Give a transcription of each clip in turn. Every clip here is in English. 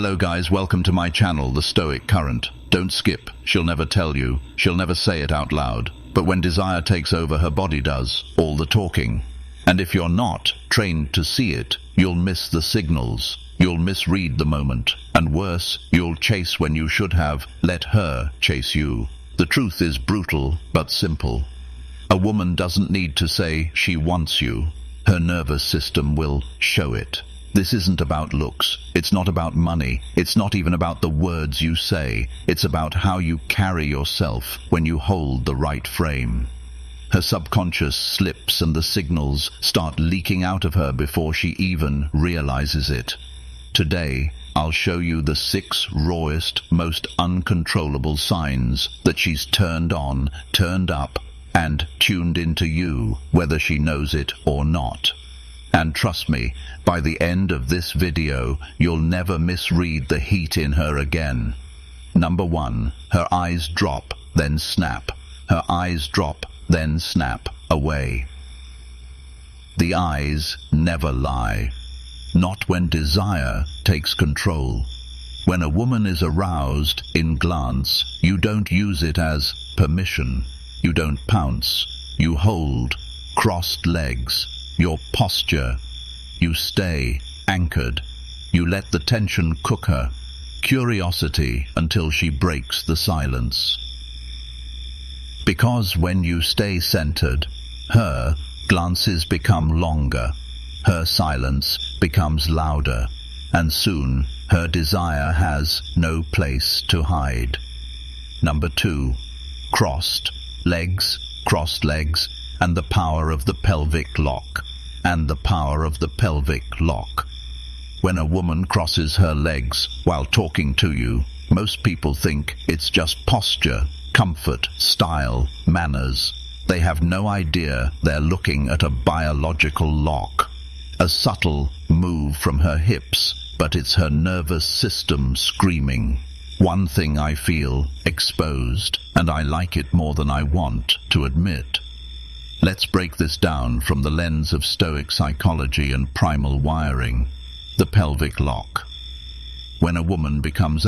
Hello guys, welcome to my channel, The Stoic Current. Don't skip, she'll never tell you, she'll never say it out loud. But when desire takes over, her body does all the talking. And if you're not trained to see it, you'll miss the signals. You'll misread the moment. And worse, you'll chase when you should have let her chase you. The truth is brutal, but simple. A woman doesn't need to say she wants you. Her nervous system will show it. This isn't about looks. It's not about money. It's not even about the words you say. It's about how you carry yourself when you hold the right frame. Her subconscious slips and the signals start leaking out of her before she even realizes it. Today, I'll show you the 6 rawest, most uncontrollable signs that she's turned on, turned up, and tuned into you, whether she knows it or not. And trust me, by the end of this video, you'll never misread the heat in her again. Number 1, her eyes drop, then snap. Her eyes drop, then snap away. The eyes never lie. Not when desire takes control. When a woman is aroused in glance, you don't use it as permission. You don't pounce. You hold crossed legs. Your posture. You stay anchored. You let the tension cook her. Curiosity until she breaks the silence. Because when you stay centered, her glances become longer. Her silence becomes louder. And soon, her desire has no place to hide. Number 2, crossed legs, and the power of the pelvic lock. And the power of the pelvic lock. When a woman crosses her legs while talking to you, most people think it's just posture, comfort, style, manners. They have no idea they're looking at a biological lock. A subtle move from her hips, but it's her nervous system screaming. One thing I feel exposed, and I like it more than I want to admit. Let's break this down from the lens of Stoic psychology and primal wiring. The pelvic lock. When a woman becomes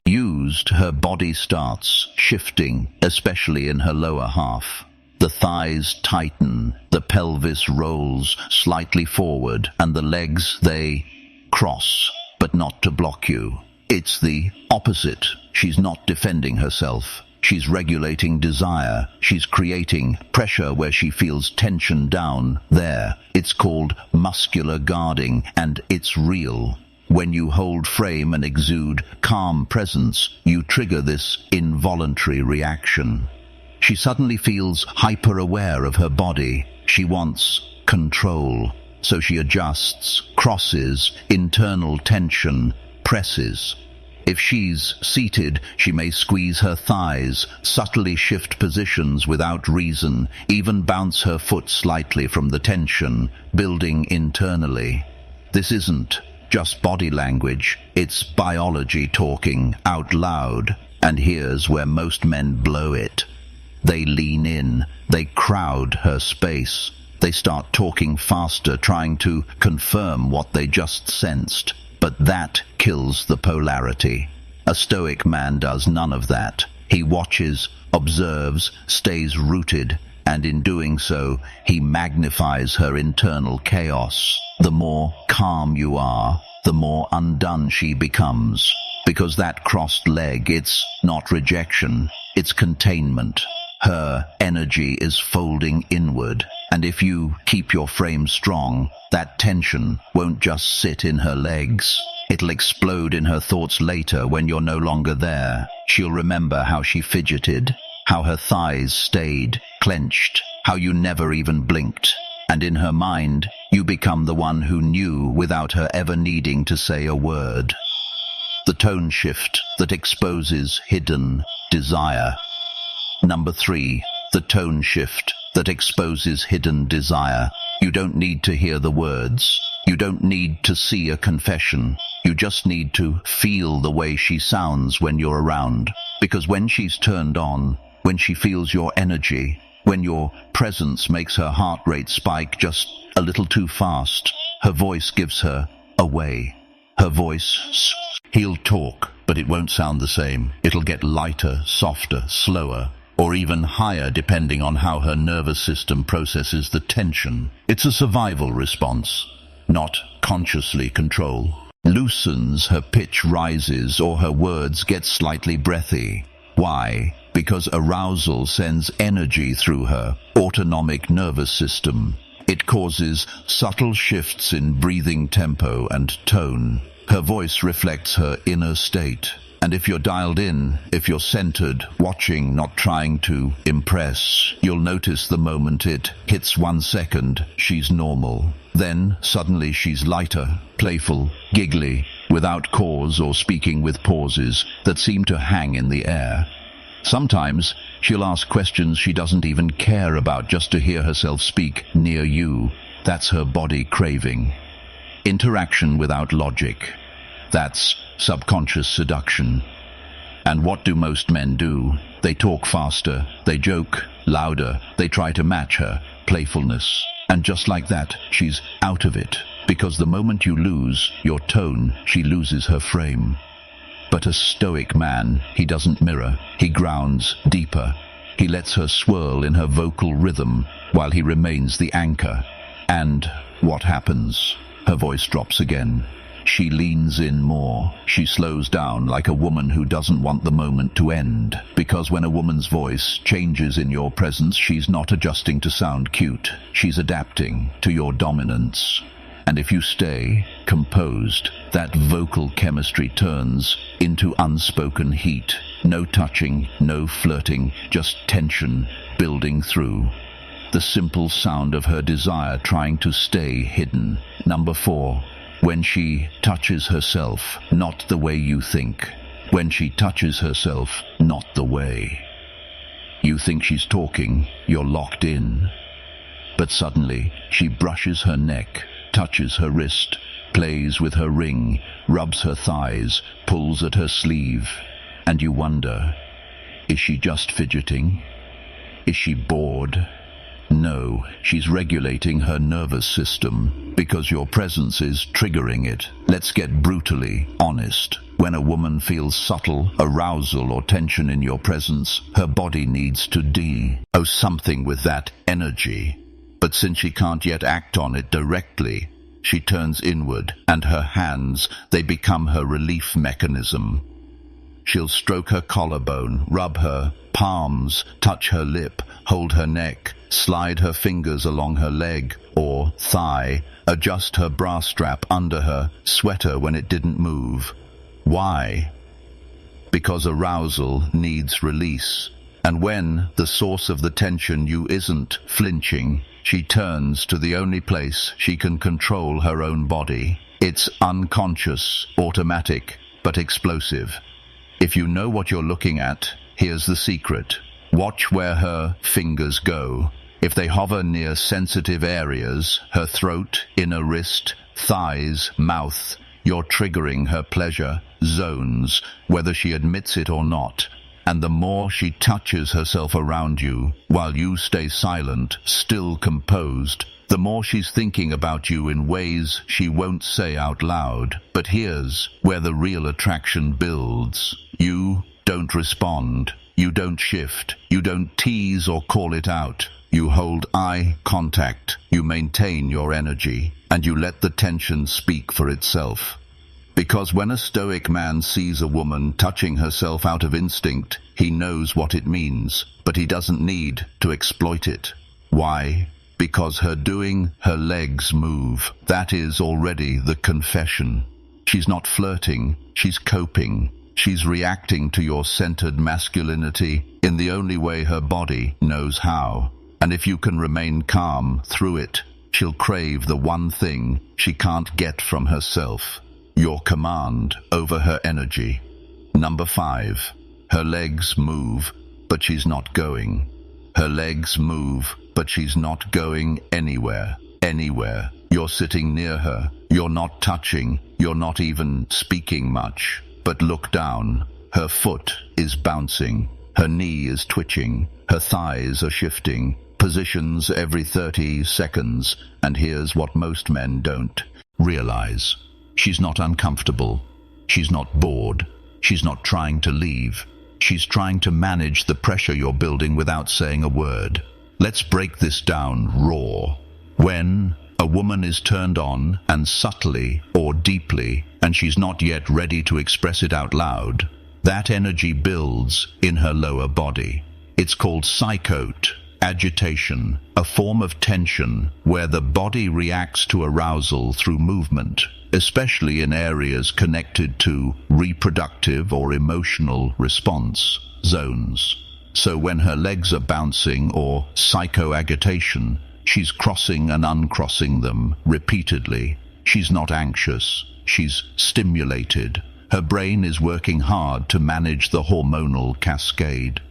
used, her body starts shifting, especially in her lower half. The thighs tighten, the pelvis rolls slightly forward, and the legs, they cross, but not to block you. It's the opposite. She's not defending herself. She's regulating desire. She's creating pressure where she feels tension down there. It's called muscular guarding, and it's real. When you hold frame and exude calm presence, you trigger this involuntary reaction. She suddenly feels hyper-aware of her body. She wants control. So she adjusts, crosses, internal tension, presses. If she's seated, she may squeeze her thighs, subtly shift positions without reason, even bounce her foot slightly from the tension, building internally. This isn't just body language, it's biology talking out loud. And here's where most men blow it. They lean in, they crowd her space. They start talking faster, trying to confirm what they just sensed. But that kills the polarity. A Stoic man does none of that. He watches, observes, stays rooted, and in doing so, he magnifies her internal chaos. The more calm you are, the more undone she becomes. Because that crossed leg, it's not rejection, it's containment. Her energy is folding inward, and if you keep your frame strong, that tension won't just sit in her legs. It'll explode in her thoughts later when you're no longer there. She'll remember how she fidgeted, how her thighs stayed clenched, how you never even blinked. And in her mind, you become the one who knew without her ever needing to say a word. The tone shift that exposes hidden desire. Number 3, the tone shift that exposes hidden desire. You don't need to hear the words. You don't need to see a confession. You just need to feel the way she sounds when you're around. Because when she's turned on, when she feels your energy, when your presence makes her heart rate spike just a little too fast, her voice gives her away. Her voice He'll talk, but it won't sound the same. It'll get lighter, softer, slower, or even higher depending on how her nervous system processes the tension. It's a survival response, not consciously control. Loosens, her pitch rises, or her words get slightly breathy. Why? Because arousal sends energy through her autonomic nervous system. It causes subtle shifts in breathing tempo and tone. Her voice reflects her inner state. And if you're dialed in, if you're centered, watching, not trying to impress, you'll notice the moment it hits 1 second, she's normal. Then, suddenly she's lighter, playful, giggly, without cause or speaking with pauses that seem to hang in the air. Sometimes she'll ask questions she doesn't even care about just to hear herself speak near you. That's her body craving. Interaction without logic. That's subconscious seduction. And what do most men do? They talk faster, they joke louder, they try to match her playfulness. And just like that, she's out of it. Because the moment you lose your tone, she loses her frame. But a stoic man, he doesn't mirror, he grounds deeper. He lets her swirl in her vocal rhythm while he remains the anchor. And what happens? Her voice drops again. She leans in more. She slows down like a woman who doesn't want the moment to end. Because when a woman's voice changes in your presence, she's not adjusting to sound cute. She's adapting to your dominance. And if you stay composed, that vocal chemistry turns into unspoken heat. No touching, no flirting, just tension building through. The simple sound of her desire trying to stay hidden. Number 4. When she touches herself, not the way you think. When she touches herself, not the way. You think she's talking, you're locked in. But suddenly, she brushes her neck, touches her wrist, plays with her ring, rubs her thighs, pulls at her sleeve. And you wonder, is she just fidgeting? Is she bored? No, she's regulating her nervous system, because your presence is triggering it. Let's get brutally honest. When a woman feels subtle arousal or tension in your presence, her body needs to do something with that energy. But since she can't yet act on it directly, she turns inward, and her hands, they become her relief mechanism. She'll stroke her collarbone, rub her palms, touch her lip, hold her neck, slide her fingers along her leg or thigh, adjust her bra strap under her sweater when it didn't move. Why? Because arousal needs release. And when the source of the tension you isn't flinching, she turns to the only place she can control her own body. It's unconscious, automatic, but explosive. If you know what you're looking at, here's the secret. Watch where her fingers go. If they hover near sensitive areas, her throat, inner wrist, thighs, mouth, you're triggering her pleasure zones, whether she admits it or not. And the more she touches herself around you, while you stay silent, still composed, the more she's thinking about you in ways she won't say out loud. But here's where the real attraction builds. You don't respond. You don't shift. You don't tease or call it out. You hold eye contact. You maintain your energy. And you let the tension speak for itself. Because when a stoic man sees a woman touching herself out of instinct, he knows what it means, but he doesn't need to exploit it. Why? Because her legs move. That is already the confession. She's not flirting, she's coping. She's reacting to your centered masculinity in the only way her body knows how. And if you can remain calm through it, she'll crave the one thing she can't get from herself. Your command over her energy. Number 5. Her legs move, but she's not going. Her legs move, but she's not going anywhere. Anywhere. You're sitting near her. You're not touching. You're not even speaking much. But look down. Her foot is bouncing. Her knee is twitching. Her thighs are shifting. Positions every 30 seconds. And here's what most men don't realize. She's not uncomfortable. She's not bored. She's not trying to leave. She's trying to manage the pressure you're building without saying a word. Let's break this down raw. When a woman is turned on, and subtly or deeply, and she's not yet ready to express it out loud, that energy builds in her lower body. It's called psychote, agitation, a form of tension where the body reacts to arousal through movement, especially in areas connected to reproductive or emotional response zones. So when her legs are bouncing or psychoagitation, she's crossing and uncrossing them repeatedly. She's not anxious. She's stimulated. Her brain is working hard to manage the hormonal cascade.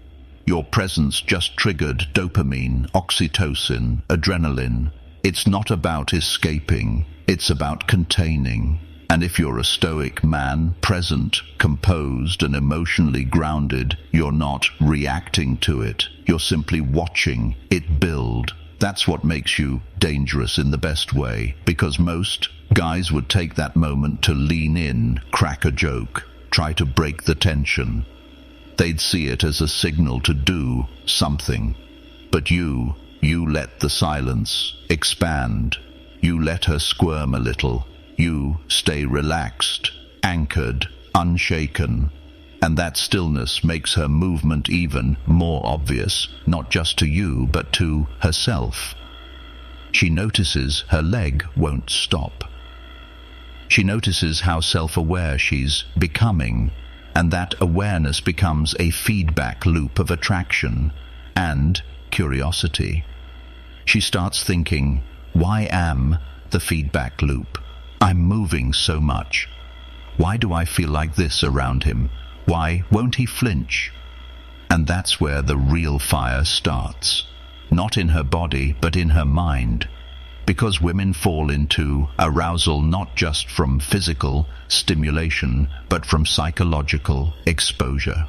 Your presence just triggered dopamine, oxytocin, adrenaline. It's not about escaping. It's about containing. And if you're a stoic man, present, composed, and emotionally grounded, you're not reacting to it. You're simply watching it build. That's what makes you dangerous in the best way, because most guys would take that moment to lean in, crack a joke, try to break the tension. They'd see it as a signal to do something. But you let the silence expand. You let her squirm a little. You stay relaxed, anchored, unshaken. And that stillness makes her movement even more obvious, not just to you, but to herself. She notices her leg won't stop. She notices how self-aware she's becoming, and that awareness becomes a feedback loop of attraction and curiosity. She starts thinking, why am the feedback loop? I'm moving so much. Why do I feel like this around him? Why won't he flinch? And that's where the real fire starts. Not in her body, but in her mind. Because women fall into arousal not just from physical stimulation, but from psychological exposure.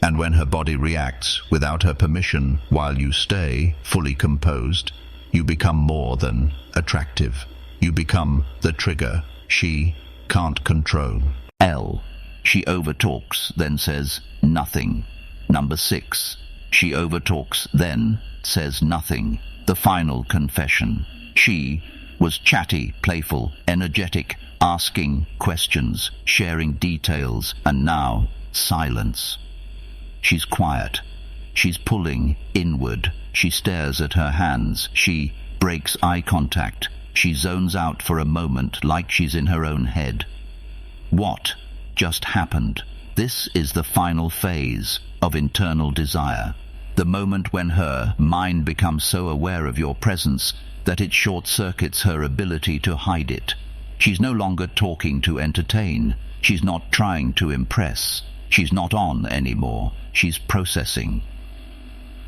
And when her body reacts without her permission, while you stay fully composed, you become more than attractive. You become the trigger she can't control. L. She overtalks, then says nothing. Number 6. She overtalks, then says nothing. The final confession. She was chatty, playful, energetic, asking questions, sharing details, and now silence. She's quiet. She's pulling inward. She stares at her hands. She breaks eye contact. She zones out for a moment like she's in her own head. What just happened? This is the final phase of internal desire. The moment when her mind becomes so aware of your presence that it short-circuits her ability to hide it. She's no longer talking to entertain. She's not trying to impress. She's not on anymore. She's processing.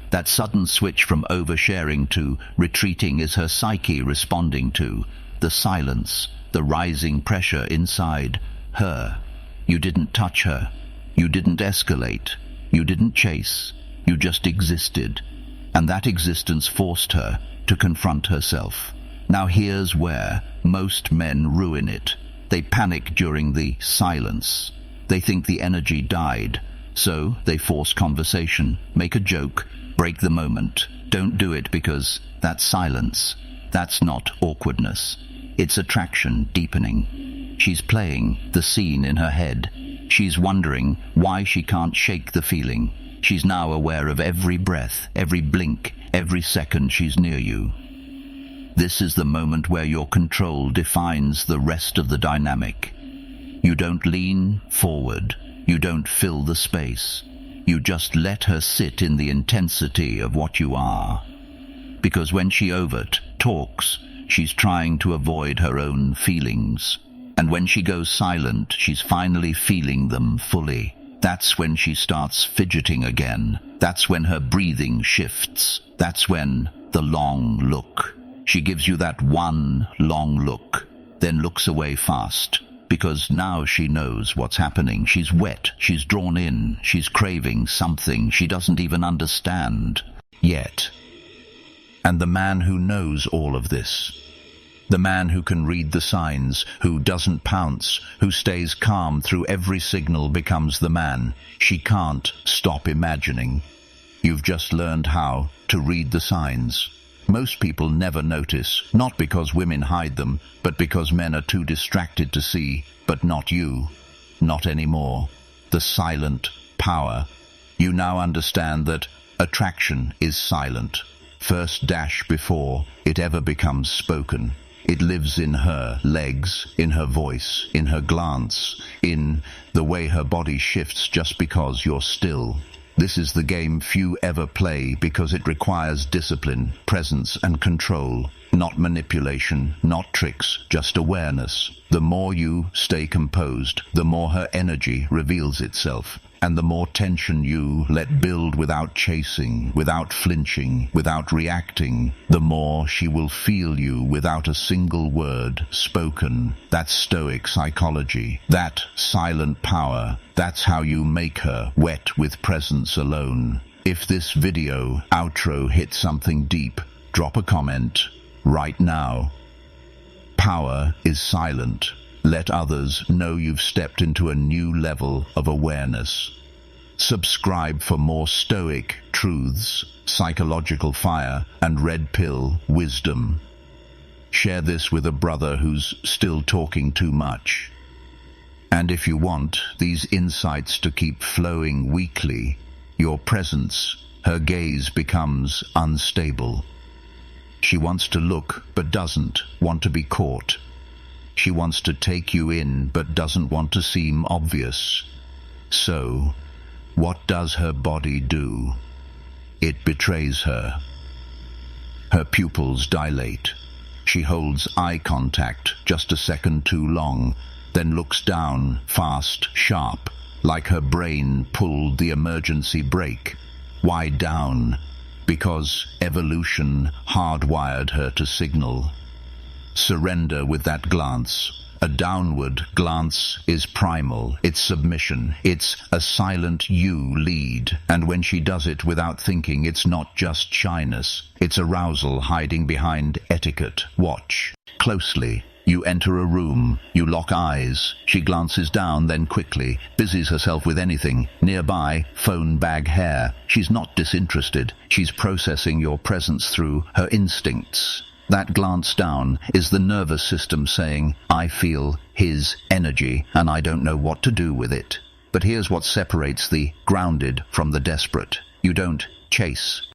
That sudden switch from oversharing to retreating is her psyche responding to the silence, the rising pressure inside her. You didn't touch her. You didn't escalate. You didn't chase. You just existed. And that existence forced her to confront herself. Now here's where most men ruin it. They panic during the silence. They think the energy died, so they force conversation, make a joke, break the moment. Don't do it, because that's silence. That's not awkwardness. It's attraction deepening. She's playing the scene in her head. She's wondering why she can't shake the feeling. She's now aware of every breath, every blink, every second she's near you. This is the moment where your control defines the rest of the dynamic. You don't lean forward. You don't fill the space. You just let her sit in the intensity of what you are. Because when she talks, she's trying to avoid her own feelings. And when she goes silent, she's finally feeling them fully. That's when she starts fidgeting again. That's when her breathing shifts. That's when the long look. She gives you that one long look, then looks away fast. Because now she knows what's happening. She's wet, she's drawn in, she's craving something she doesn't even understand yet. And the man who knows all of this The man who can read the signs, who doesn't pounce, who stays calm through every signal becomes the man. She can't stop imagining. You've just learned how to read the signs. Most people never notice, not because women hide them, but because men are too distracted to see. But not you. Not anymore. The silent power. You now understand that attraction is silent. First dash before it ever becomes spoken. It lives in her legs, in her voice, in her glance, in the way her body shifts just because you're still. This is the game few ever play because it requires discipline, presence and control. Not manipulation, not tricks, just awareness. The more you stay composed, the more her energy reveals itself. And the more tension you let build without chasing, without flinching, without reacting, the more she will feel you without a single word spoken. That's Stoic psychology. That silent power. That's how you make her wet with presence alone. If this video outro hit something deep, drop a comment right now. Power is silent. Let others know you've stepped into a new level of awareness. Subscribe for more Stoic truths, psychological fire, and red pill wisdom. Share this with a brother who's still talking too much. And if you want these insights to keep flowing weekly, your presence, her gaze becomes unstable. She wants to look but doesn't want to be caught. She wants to take you in but doesn't want to seem obvious. So, what does her body do? It betrays her. Her pupils dilate. She holds eye contact just a second too long, then looks down, fast, sharp, like her brain pulled the emergency brake. Why down? Because evolution hardwired her to signal. Surrender with that glance. A downward glance is primal. It's submission. It's a silent you lead. And when she does it without thinking, it's not just shyness. It's arousal hiding behind etiquette. Watch closely. You enter a room. You lock eyes. She glances down, then quickly busies herself with anything. Nearby, phone, bag, hair. She's not disinterested. She's processing your presence through her instincts. That glance down is the nervous system saying, I feel his energy and I don't know what to do with it. But here's what separates the grounded from the desperate. You don't chase.